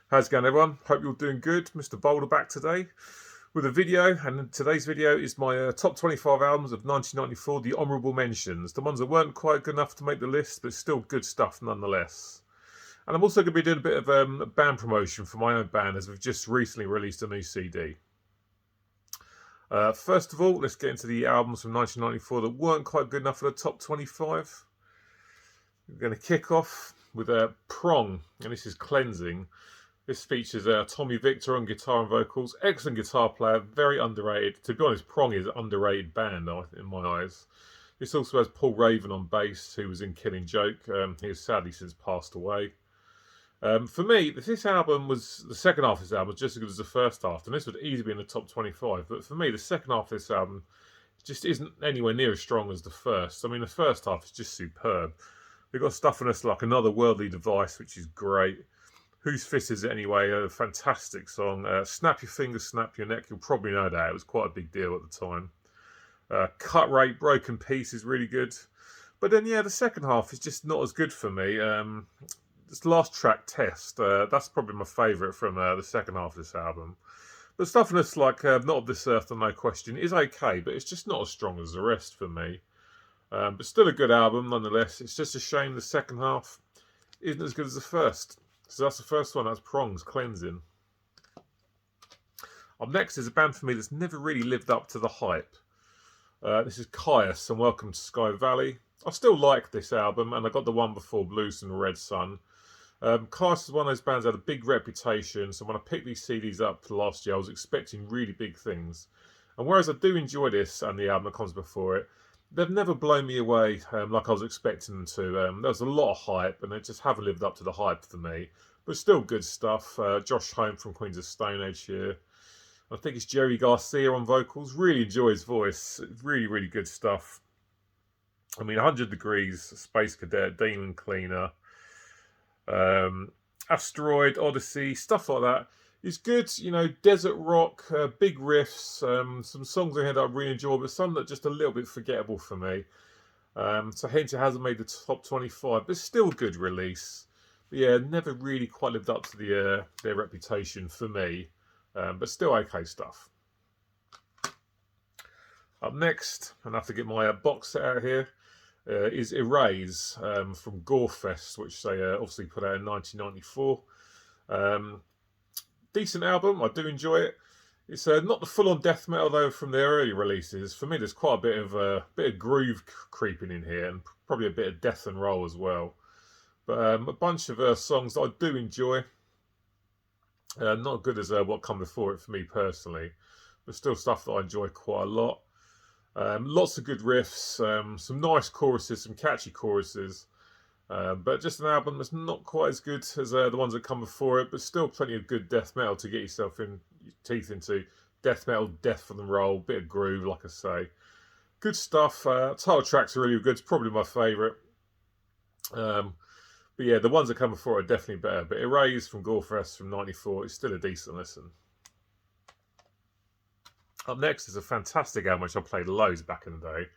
How's it going, everyone? Hope you're doing good. Mr. Boulder back today with a video, and today's video is my top 25 albums of 1994, the honourable mentions, the ones that weren't quite good enough to make the list, but still good stuff nonetheless. And I'm also going to be doing a bit of band promotion for my own band, as we've just recently released a new CD. First of all, let's get into the albums from 1994 that weren't quite good enough for the top 25. We're going to kick off with Prong, and this is Cleansing. This features Tommy Victor on guitar and vocals. Excellent guitar player, very underrated. To be honest, Prong is an underrated band in my eyes. This also has Paul Raven on bass, who was in Killing Joke. He has sadly since passed away. For me, the second half of this album was just as good as the first half, and this would easily be in the top 25. But for me, the second half of this album just isn't anywhere near as strong as the first. I mean, the first half is just superb. We've got stuff on us like Another Worldly Device, which is great. Whose Fist Is It Anyway? A fantastic song. Snap Your Fingers, Snap Your Neck. You'll probably know that. It was quite a big deal at the time. Cut Rate, Broken Piece is really good. But then, yeah, the second half is just not as good for me. This last track, Test, that's probably my favourite from the second half of this album. But stuff in this, like Not of This Earth, No Question, is okay, but it's just not as strong as the rest for me. But still a good album, nonetheless. It's just a shame the second half isn't as good as the first. So that's the first one, that's Prongs, Cleansing. Up next is a band for me that's never really lived up to the hype. This is Caius, and Welcome to Sky Valley. I still like this album, and I got the one before, Blues and Red Sun. Caius is one of those bands that had a big reputation, so when I picked these CDs up last year, I was expecting really big things. And whereas I do enjoy this and the album that comes before it, they've never blown me away like I was expecting them to. There was a lot of hype, and they just haven't lived up to the hype for me. But still good stuff. Josh Homme from Queens of Stone Age here. I think it's Jerry Garcia on vocals. Really enjoy his voice. Really, really good stuff. I mean, 100 Degrees, Space Cadet, Demon Cleaner, Asteroid, Odyssey, stuff like that. It's good, you know, desert rock, big riffs, some songs I really enjoy, but some that are just a little bit forgettable for me. So hence it hasn't made the top 25, but still a good release. But yeah, never really quite lived up to their reputation for me, but still okay stuff. Up next, and I have to get my box set out here, is Erase from Gorefest, which they obviously put out in 1994. Decent album, I do enjoy it. It's not the full-on death metal though from their early releases. For me, there's quite a bit of groove creeping in here, and probably a bit of death and roll as well. But a bunch of songs that I do enjoy. Not good as what come before it for me personally, but still stuff that I enjoy quite a lot. Lots of good riffs, some nice choruses, some catchy choruses. But just an album that's not quite as good as the ones that come before it, but still plenty of good death metal to get your teeth into. Death metal, death and roll, bit of groove, like I say. Good stuff. Title tracks are really good. It's probably my favourite. But yeah, the ones that come before it are definitely better. But Erase from Gorefest from 94 is still a decent listen. Up next is a fantastic album which I played loads back in the day.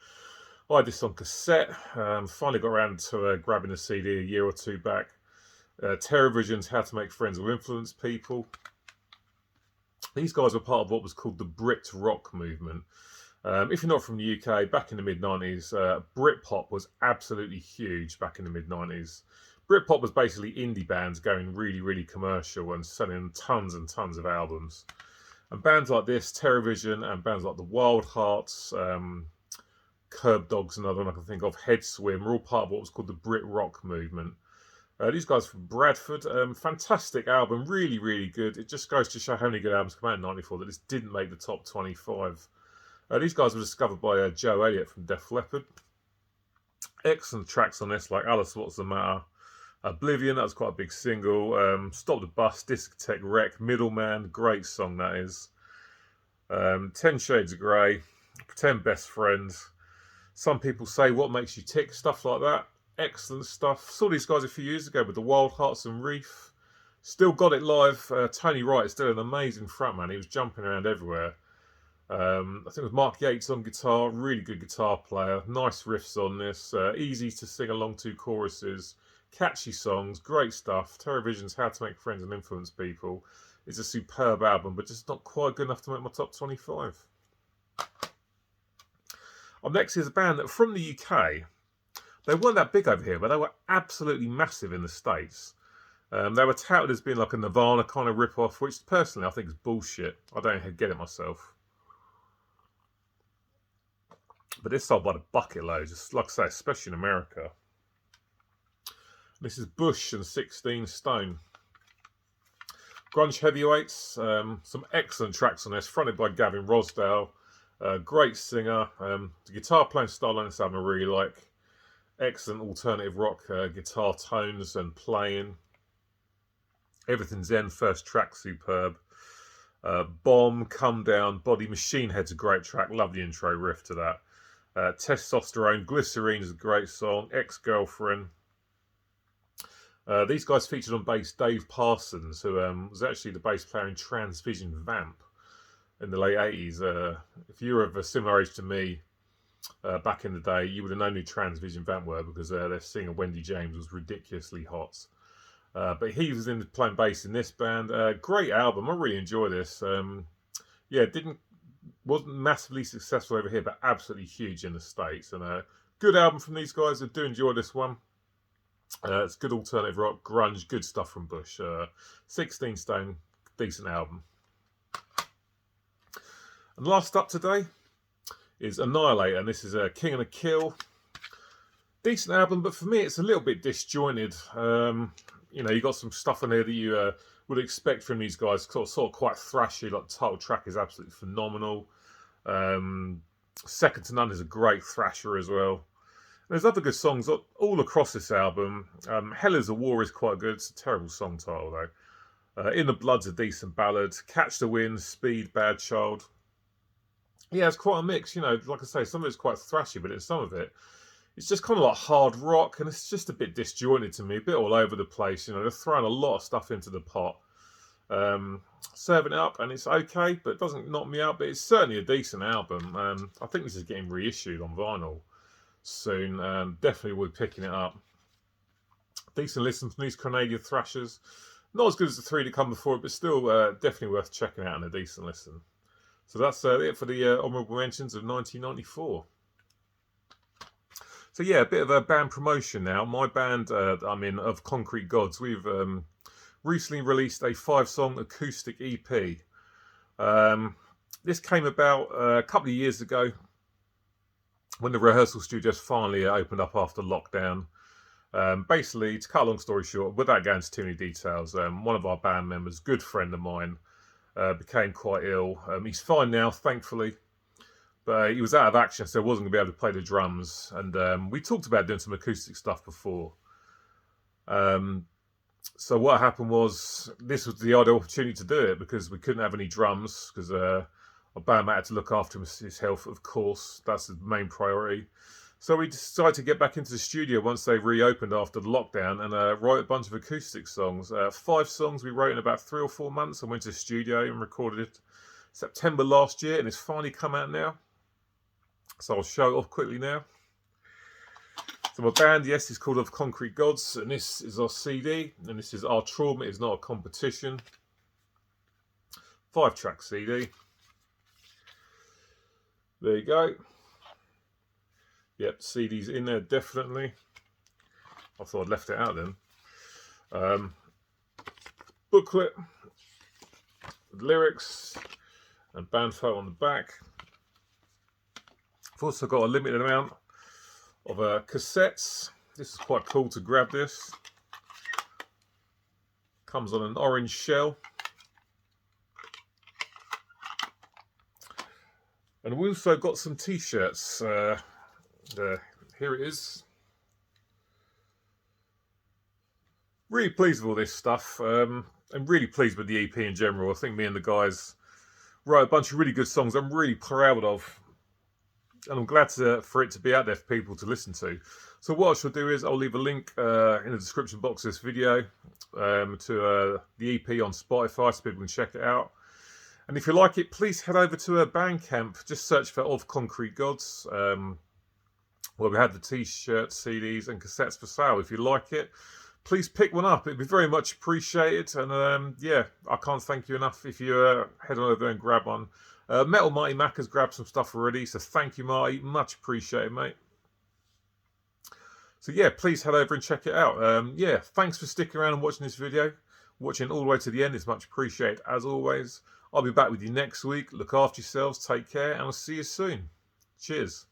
I had this on cassette. Finally got around to grabbing the CD a year or two back. TerrorVision's How to Make Friends with Influence People. These guys were part of what was called the Brit rock movement. If you're not from the UK, back in the mid-90s, Britpop was absolutely huge back in the mid-90s. Britpop was basically indie bands going really, really commercial and selling tons and tons of albums. And bands like this, TerrorVision, and bands like the Wild Hearts, Curb Dogs, another one I can think of, Head Swim, are all part of what was called the Brit rock movement. These guys from Bradford, fantastic album, really, really good. It just goes to show how many good albums come out in 94 that just didn't make the top 25. These guys were discovered by Joe Elliott from Def Leppard. Excellent tracks on this, like Alice, What's the Matter? Oblivion, that was quite a big single. Stop the Bus, Discotheque Wreck, Middleman, great song that is. 10 Shades of Grey, Pretend Best Friends. Some People Say, What Makes You Tick, stuff like that. Excellent stuff. Saw these guys a few years ago with the Wild Hearts and Reef. Still got it live. Tony Wright is still an amazing frontman. He was jumping around everywhere. I think it was Mark Yates on guitar. Really good guitar player. Nice riffs on this. Easy to sing along to choruses. Catchy songs, great stuff. Terrorvision's How to Make Friends and Influence People is a superb album, but just not quite good enough to make my top 25. Up next is a band that from the UK. They weren't that big over here, but they were absolutely massive in the States. They were touted as being like a Nirvana kind of rip-off, which personally I think is bullshit. I don't get it myself. But this sold by the bucket load, just like I say, especially in America. This is Bush and 16 Stone. Grunge heavyweights, some excellent tracks on this, fronted by Gavin Rossdale. Great singer. The guitar playing style on this album I really like. Excellent alternative rock guitar tones and playing. Everything's in. First track, superb. Bomb, Come Down, Body, Machine Head's a great track. Love the intro riff to that. Testosterone, Glycerine is a great song. Ex-Girlfriend. These guys featured on bass Dave Parsons, who was actually the bass player in Transvision Vamp in the late 80s. If you were of a similar age to me back in the day, you would have known who Transvision Vamp were, because their singer Wendy James was ridiculously hot. But he was playing bass in this band. Great album. I really enjoy this. Yeah, wasn't massively successful over here, but absolutely huge in the States. And a good album from these guys. I do enjoy this one. It's good alternative rock, grunge, good stuff from Bush. 16 Stone, decent album. And last up today is Annihilator, and this is a King and a Kill. Decent album, but for me it's a little bit disjointed. You know, you got some stuff on here that you would expect from these guys, sort of quite thrashy. Like the title track is absolutely phenomenal. Second to None is a great thrasher as well. There's other good songs all across this album. Hell is a War is quite good. It's a terrible song title though. In the Blood's a decent ballad. Catch the Wind, Speed, Bad Child. Yeah, it's quite a mix. You know, like I say, some of it's quite thrashy, but in some of it, it's just kind of like hard rock, and it's just a bit disjointed to me, a bit all over the place. You know, they're throwing a lot of stuff into the pot. Serving it up, and it's okay, but it doesn't knock me out. But it's certainly a decent album. I think this is getting reissued on vinyl soon. Definitely will be picking it up. Decent listen from these Canadian thrashers. Not as good as the three that come before it, but still definitely worth checking out and a decent listen. So that's it for the honourable mentions of 1994. So yeah, a bit of a band promotion now. My band I'm in, of Concrete Gods, we've recently released a 5-song acoustic EP. This came about a couple of years ago when the rehearsal studios finally opened up after lockdown. Basically, to cut a long story short, without going into too many details, one of our band members, good friend of mine, became quite ill. He's fine now, thankfully, but he was out of action, so he wasn't going to be able to play the drums. And we talked about doing some acoustic stuff before. So what happened was, this was the ideal opportunity to do it, because we couldn't have any drums, because our bandmate had to look after his health, of course. That's the main priority. So we decided to get back into the studio once they reopened after the lockdown and write a bunch of acoustic songs. 5 songs we wrote in about 3 or 4 months, and went to the studio and recorded it September last year, and it's finally come out now. So I'll show it off quickly now. So my band, yes, is called Of Concrete Gods, and this is our CD, and this is Our Trauma Is Not a Competition. 5-track CD. There you go. Yep, CD's in there, definitely. I thought I'd left it out then. Booklet, lyrics, and band photo on the back. I've also got a limited amount of cassettes. This is quite cool to grab this. Comes on an orange shell. And we also got some t-shirts. Here it is. Really pleased with all this stuff. I'm really pleased with the EP in general. I think me and the guys wrote a bunch of really good songs I'm really proud of. And I'm glad for it to be out there for people to listen to. So what I shall do is I'll leave a link in the description box of this video to the EP on Spotify so people can check it out. And if you like it, please head over to Bandcamp. Just search for Of Concrete Gods. Where we had the t-shirts, CDs and cassettes for sale. If you like it, please pick one up. It'd be very much appreciated. And yeah, I can't thank you enough if you head on over there and grab one. Metal Marty Mac has grabbed some stuff already, so thank you, Marty. Much appreciated, mate. So yeah, please head over and check it out. Yeah, thanks for sticking around and watching this video. Watching all the way to the end is much appreciated, as always. I'll be back with you next week. Look after yourselves, take care, and I'll see you soon. Cheers.